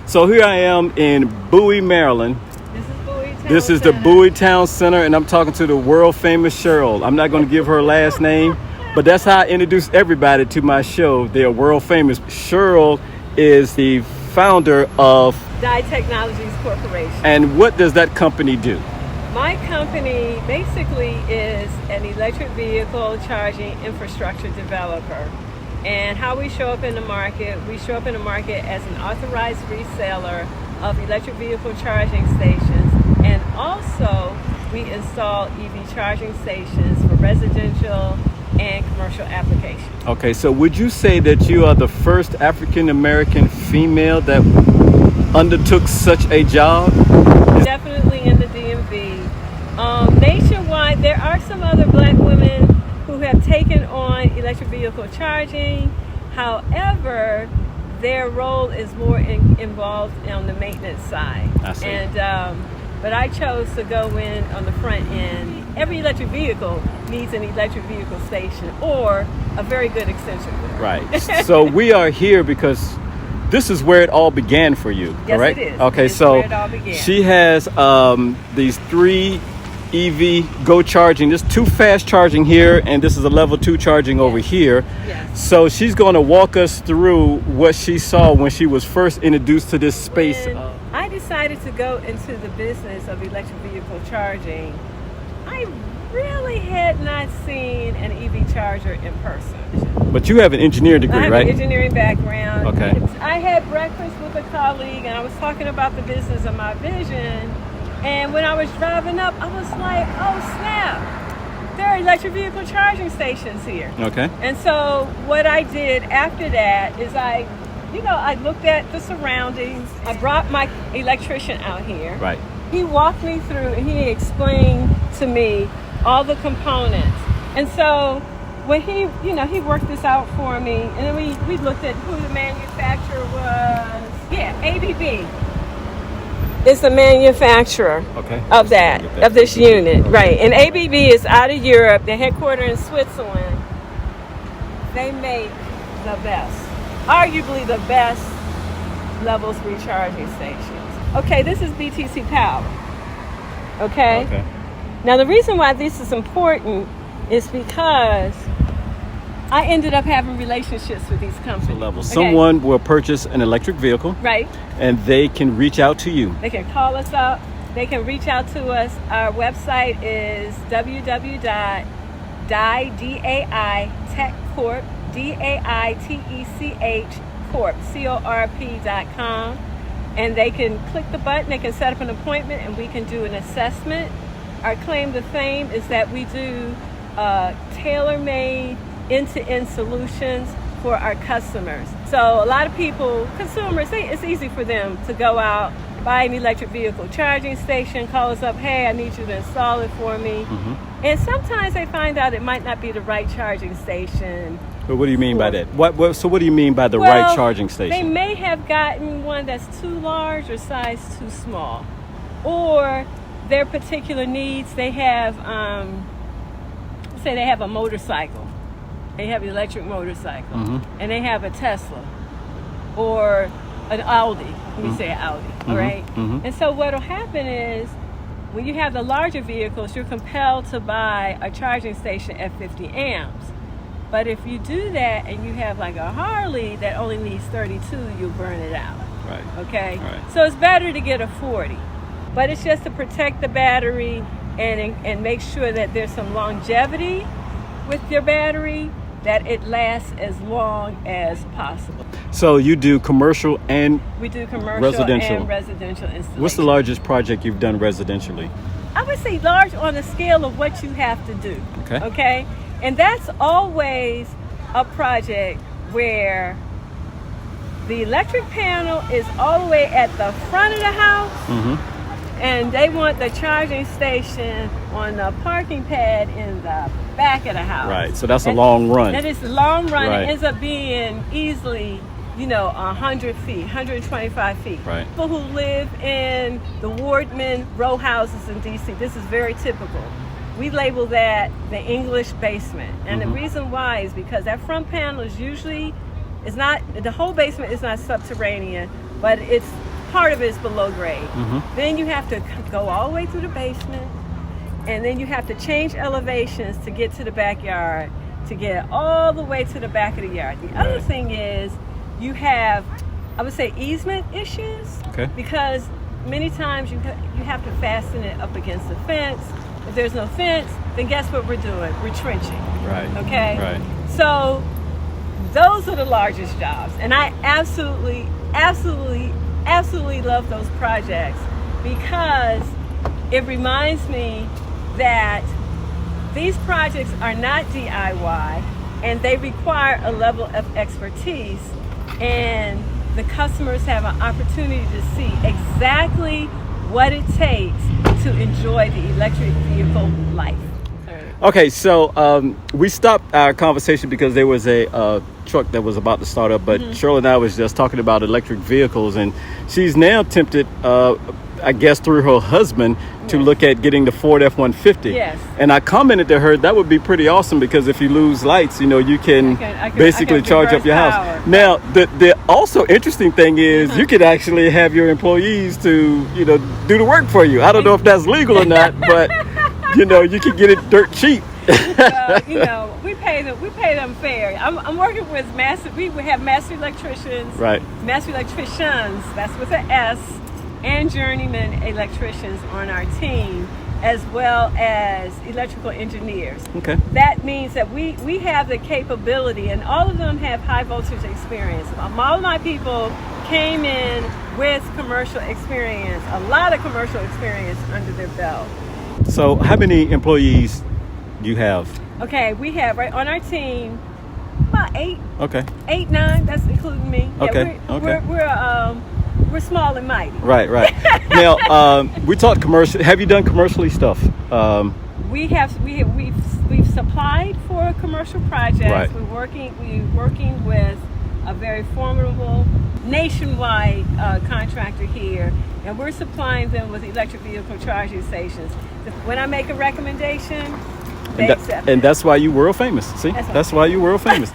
So here I am in Bowie, Maryland. This is the Bowie Town Center, and I'm talking to the world famous Sheryl. I'm not going to give her last name, but that's how I introduce everybody to my show. They are world famous. Sheryl is the founder of Dye Technologies Corporation. And what does that company do? My company basically is an electric vehicle charging infrastructure developer. And how we show up in the market, we show up in the market as an authorized reseller of electric vehicle charging stations. And also, we install EV charging stations for residential and commercial applications. Okay, so would you say that you are the first African-American female that undertook such a job? Definitely in the DMV. Nationwide, there are some other black women who have taken on electric vehicle charging. However, their role is more involved on the maintenance side. I see. But I chose to go in on the front end. Every electric vehicle needs an electric vehicle station or a very good extension cord. Right. So we are here because this is where it all began for you, correct? Yes, it is. Okay, it is so where it all began. She has these 3 EV go charging. There's 2 fast charging here, and this is a level 2 charging over here. Yes. So she's going to walk us through what she saw when she was first introduced to this space. When I decided to go into the business of electric vehicle charging, I really had not seen an EV charger in person. But you have an engineering degree, I have right? an engineering background. Okay. I had breakfast with a colleague, and I was talking about the business of my vision. And when I was driving up, I was like, oh snap, there are electric vehicle charging stations here. Okay. And so what I did after that is I looked at the surroundings. I brought my electrician out here. Right. He walked me through and he explained to me all the components. And so when he worked this out for me, and then we looked at who the manufacturer was. Yeah, ABB is the manufacturer of this unit. Okay. Right. And ABB is out of Europe. They're headquartered in Switzerland. They make the best, arguably the best level 3 charging stations. Okay, this is BTC Power. Okay? Now the reason why this is important is because I ended up having relationships with these companies. Level. Someone will purchase an electric vehicle. Right. And they can reach out to you. They can call us up. They can reach out to us. Our website is www.daitechcorp, DAITECH.com. And they can click the button, they can set up an appointment, and we can do an assessment. Our claim to fame is that we do tailor-made end-to-end solutions for our customers. So a lot of people, consumers, it's easy for them to go out, buy an electric vehicle charging station, call us up, hey, I need you to install it for me. Mm-hmm. And sometimes they find out it might not be the right charging station. But what do you mean by that? So what do you mean by the right charging station? They may have gotten one that's too large or size too small. Or their particular needs, they have, say they have a motorcycle. They have an electric motorcycle. Mm-hmm. And they have a Tesla or an Audi. We say Audi, all right? Mm-hmm. And so what will happen is when you have the larger vehicles, you're compelled to buy a charging station at 50 amps. But if you do that and you have like a Harley that only needs 32, you'll burn it out. Right. Okay? Right. So it's better to get a 40. But it's just to protect the battery and make sure that there's some longevity with your battery, that it lasts as long as possible. So you do commercial and we do commercial residential. And residential installation. What's the largest project you've done residentially? I would say large on the scale of what you have to do. Okay? And that's always a project where the electric panel is all the way at the front of the house, mm-hmm. and they want the charging station on the parking pad in the back of the house. Right, so that's a long run. That is a long run. Right. It ends up being easily, 100 feet, 125 feet. Right. People who live in the Wardman row houses in D.C., this is very typical. We label that the English basement. And mm-hmm. the reason why is because that front panel is usually, the whole basement is not subterranean, but it's part of it is below grade. Then you have to go all the way through the basement, and then you have to change elevations to get to the backyard, to get all the way to the back of the yard. The other thing is you have, I would say, easement issues, because many times you have to fasten it up against the fence. If there's no fence, then guess what we're doing? We're trenching. Right. Okay? Right. So those are the largest jobs. And I absolutely love those projects, because it reminds me that these projects are not DIY, and they require a level of expertise, and the customers have an opportunity to see exactly what it takes to enjoy the electric vehicle life. Okay, so we stopped our conversation because there was a truck that was about to start up, but Sheryl and I was just talking about electric vehicles, and she's now tempted, I guess through her husband, to look at getting the Ford F-150. Yes. And I commented to her that would be pretty awesome, because if you lose lights, you know, you can basically charge up your house. Now, the also interesting thing is you could actually have your employees to, you know, do the work for you. I don't know if that's legal or not, but you know, you can get it dirt cheap. You know, we pay them fair. I'm working with we have master electricians, master electricians, that's with an S, and journeyman electricians on our team, as well as electrical engineers. Okay. That means that we have the capability, and all of them have high voltage experience. All of my people came in with commercial experience, a lot of commercial experience under their belt. So how many employees do you have? Okay, we have right on our team about 8. Okay. 8, 9. That's including me. Okay. We're small and mighty. Right. Now we talked commercial. Have you done commercially stuff? We've supplied for commercial projects. Right. We're working with a very formidable nationwide contractor here, and we're supplying them with electric vehicle charging stations. When I make a recommendation, they accept it. And that's why you world famous. See, that's why you world famous.